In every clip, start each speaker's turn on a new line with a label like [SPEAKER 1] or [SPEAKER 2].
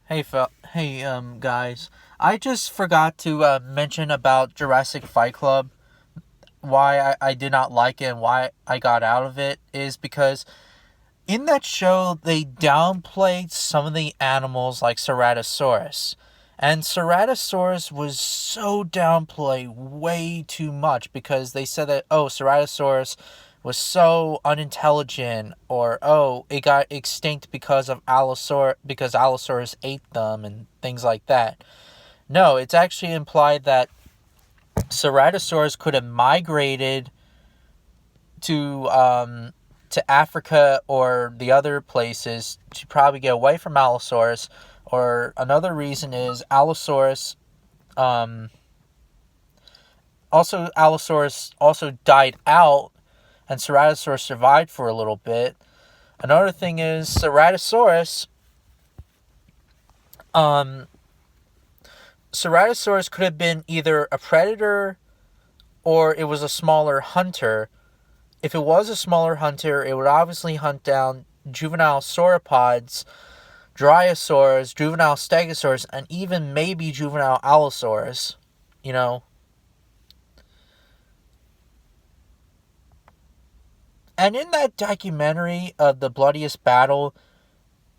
[SPEAKER 1] Guys. I just forgot to mention about Jurassic Fight Club. Why I did not like it and why I got out of it is because in that show they downplayed some of the animals like Ceratosaurus. And Ceratosaurus was so downplayed way too much because they said that, oh, Ceratosaurus was so unintelligent, or oh, it got extinct because Allosaurus ate them and things like that. No, it's actually implied that Ceratosaurus could have migrated to Africa or the other places to probably get away from Allosaurus. Or another reason is Allosaurus also died out, and Ceratosaurus survived for a little bit. Another thing is um, Ceratosaurus could have been either a predator or it was a smaller hunter. If it was a smaller hunter, it would obviously hunt down juvenile sauropods, Dryosaurs, juvenile Stegosaurs, and even maybe juvenile Allosaurus. You know? And in that documentary of The Bloodiest Battle,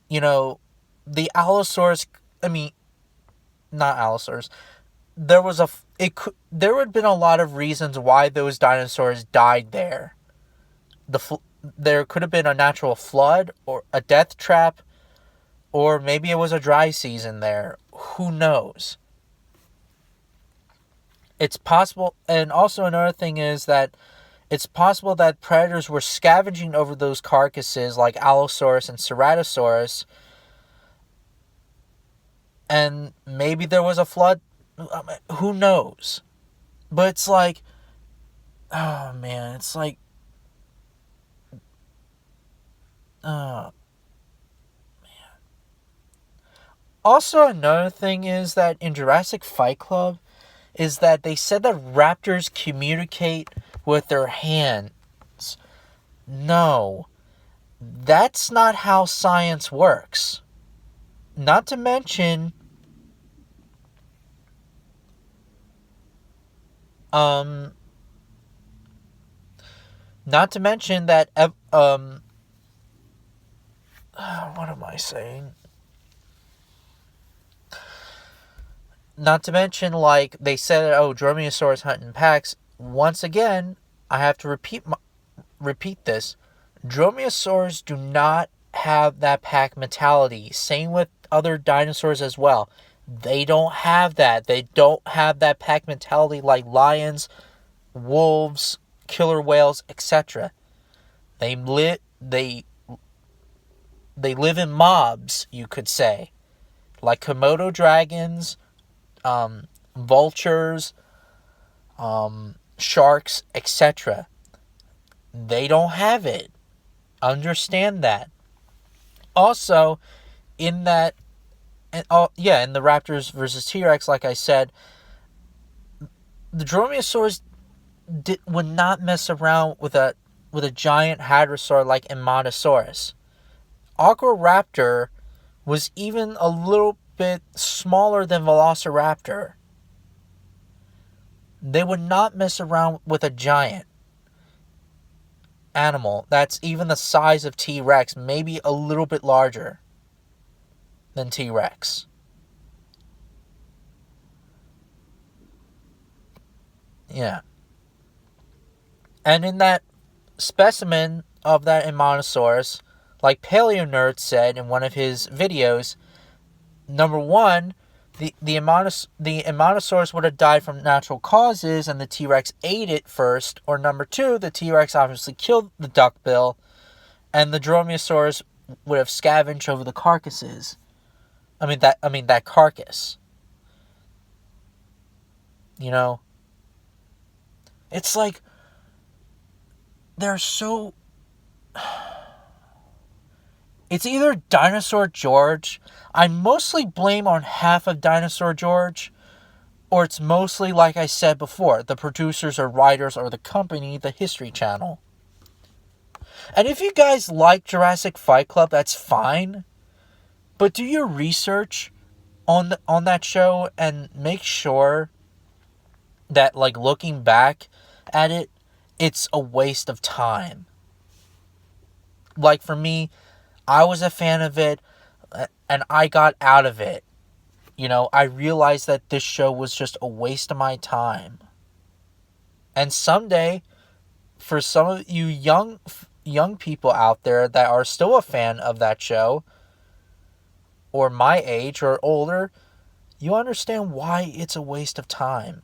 [SPEAKER 1] you know, the Allosaurus, I mean, not Allosaurus, there would have been a lot of reasons why those dinosaurs died there. There could have been a natural flood or a death trap, or maybe it was a dry season there. Who knows? It's possible, and also another thing is that it's possible that predators were scavenging over those carcasses like Allosaurus and Ceratosaurus, and maybe there was a flood. Who knows? But it's like, oh man, it's like, oh. Also, another thing is that in Jurassic Fight Club, is that they said that raptors communicate with their hands. No, that's not how science works. Not to mention, um, that, what am I saying? Not to mention, like, they said, oh, Dromaeosaurus hunt in packs. Once again, I have to repeat this. Dromaeosaurs do not have that pack mentality. Same with other dinosaurs as well. They don't have that. They don't have that pack mentality like lions, wolves, killer whales, etc. They live in mobs, you could say, like Komodo dragons, vultures, sharks, etc. They don't have it. Understand that. Also, in that, in the Raptors versus T-Rex, like I said, the Dromaeosaurs would not mess around with a giant hadrosaur like Ematosaurus. Aquaraptor was even a little bit smaller than Velociraptor. They would not mess around with a giant animal that's even the size of T-Rex, maybe a little bit larger than T-Rex. Yeah. And in that specimen of that Ematosaurus, like Paleo Nerd said in one of his videos, number one, the Ematosaurus would have died from natural causes and the T-Rex ate it first, or number two, the T-Rex obviously killed the duckbill and the Dromaeosaurus would have scavenged over the carcasses. That carcass. You know? It's like they're so... It's either Dinosaur George. I mostly blame on half of Dinosaur George, or it's mostly, like I said before, the producers or writers or the company, the History Channel. And if you guys like Jurassic Fight Club, that's fine. But do your research. on that show and make sure that, like, looking back at it, it's a waste of time. Like, for me, I was a fan of it, and I got out of it. I realized that this show was just a waste of my time. And someday, for some of you young people out there that are still a fan of that show, or my age or older, you understand why it's a waste of time.